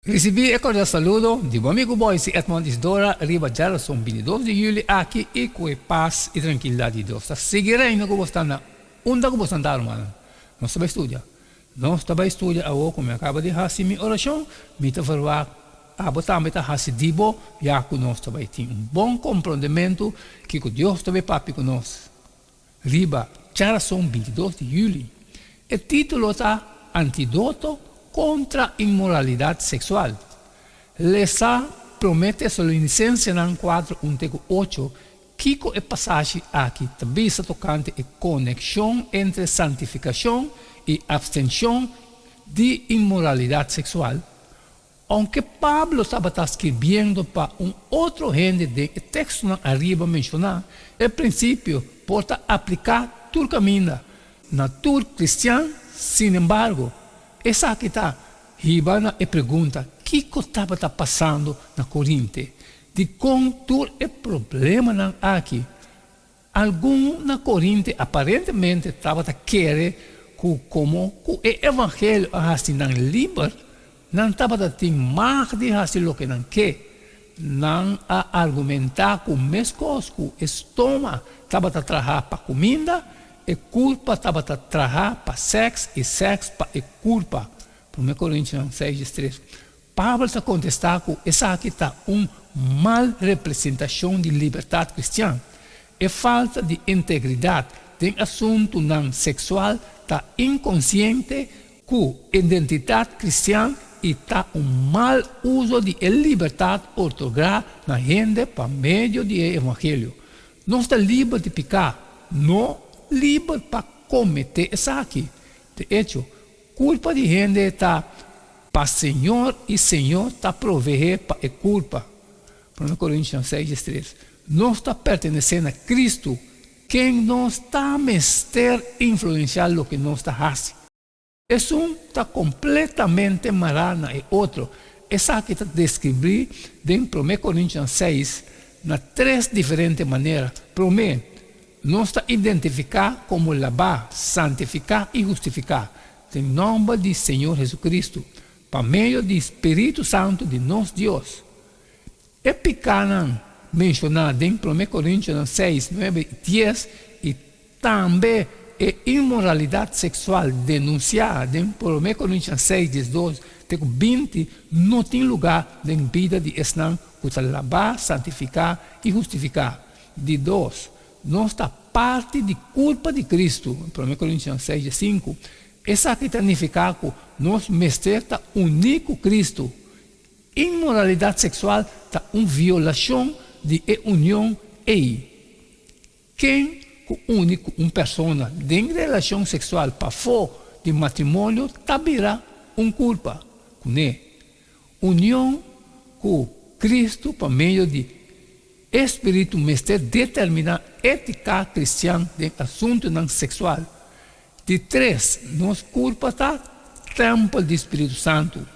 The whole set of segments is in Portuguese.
Recebi e cordial saludo de bom amigo Boise Edmond Isdora, Riba Gerson, 22 de julho, aqui e com paz e tranquilidade de Deus. Seguirei no que você está na onda que você está, mano. Não estava estudando. Não estava estudando, agora como acaba de fazer minha oração, me está falando, a botar me está fazendo dibo, já que nós estava tendo bom compreendimento que Deus estava papi conosco. Riba Gerson, 22 de julho. O título está Antídoto contra imoralidade sexual. Lesa promete Solonicenses 4, 1-8, que é passagem aqui também está tocante a conexão entre santificação e abstenção de imoralidade sexual. Aunque Pablo estava escrevendo para outro gente de texto não arriba mencionar, o princípio pode aplicar todo caminho. Na tour cristã, sin embargo, essa aqui está, Ribana e pergunta, o que estava passando na Coríntia? De como é problema aqui. Algum na Coríntia aparentemente estava querendo como o evangelho assim não livre, não estava tendo mais de fazer o que não quer, não a argumentar com mescos, com estômago, estava a trabalhar para comida, e culpa estava a trabalhar para sexo, e sexo para culpa. 1 Coríntios 6:3. Pablo está contestando que essa aqui está mal representação de liberdade cristã. E falta de integridade em assunto não sexual está inconsciente que identidade cristã e está mal uso de liberdade otorgada na gente por meio do evangelho. Não está livre de pecar, não livre para cometer essa aqui. De hecho, culpa de gente está para Senhor e Senhor está prover para a culpa. 1 Coríntios 6:3. Não está pertencendo a Cristo, quem não está a mestre influenciar o que não está fazendo. Esse está completamente marana e outro. Essa aqui está descrito em 1 Coríntios 6 na três diferentes maneiras. Primeiro, não está identificar como lavar, santificar e justificar. Em nome do Senhor Jesus Cristo, por meio do Espírito Santo de nosso Deus. É pequeno mencionado em 1 Coríntios 6, 9 e 10 e também a imoralidade sexual denunciada em 1 Coríntios 6, 12, 20, não tem lugar na vida de Islam para lavar, santificar e justificar. De dois, não está parte de culpa de Cristo, 1 Coríntios 6, 5. Essa aqui significa que nosso mestre está único Cristo. Imoralidade sexual está uma violação de união e quem único uma pessoa em relação sexual para fora de matrimônio tabirá culpa. Né? União com Cristo por meio de Espírito mestre determina ética cristã de assunto não sexual. De três, nossa culpa está templo do Espírito Santo.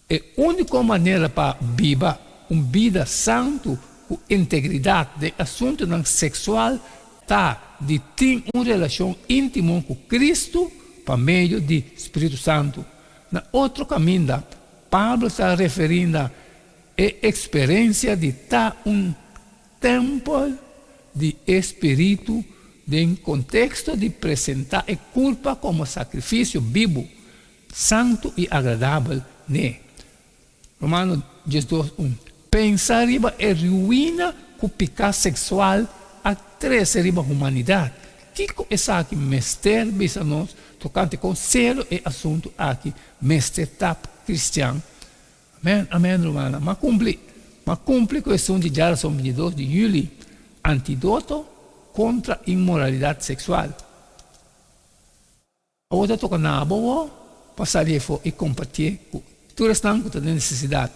É a única maneira para viver uma vida santa com integridade de assunto não sexual está de ter uma relação íntima com Cristo por meio do Espírito Santo. Na outro caminho, Pablo está referindo a experiência de estar templo de Espírito em contexto de apresentar a culpa como sacrifício vivo, santo e agradável. Né? Romanos 12:1. Pensar riba é ruína com o pecado sexual a três riba humanidade. Que é aqui mestre bisa nós tocante com zero e assunto aqui mestre tap cristão. Amém, amém, romana. Mas cumpre com esse de Gerson 22 de julho, antídoto contra imoralidade sexual. Agora toca na boa, passaria e compartilhar com todos os que têm necessidade.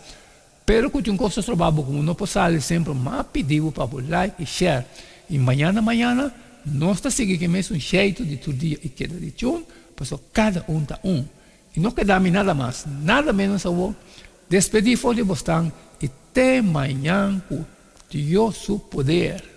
Pero que um coisa trabalho como não posso sempre mais pedir para like e share. E manhã, nós está seguindo mesmo um jeito de todo dia e queda de tchum, para cada está E não queda nada mais, nada menos a vou despedir fora de você e até amanhã com Deus o poder.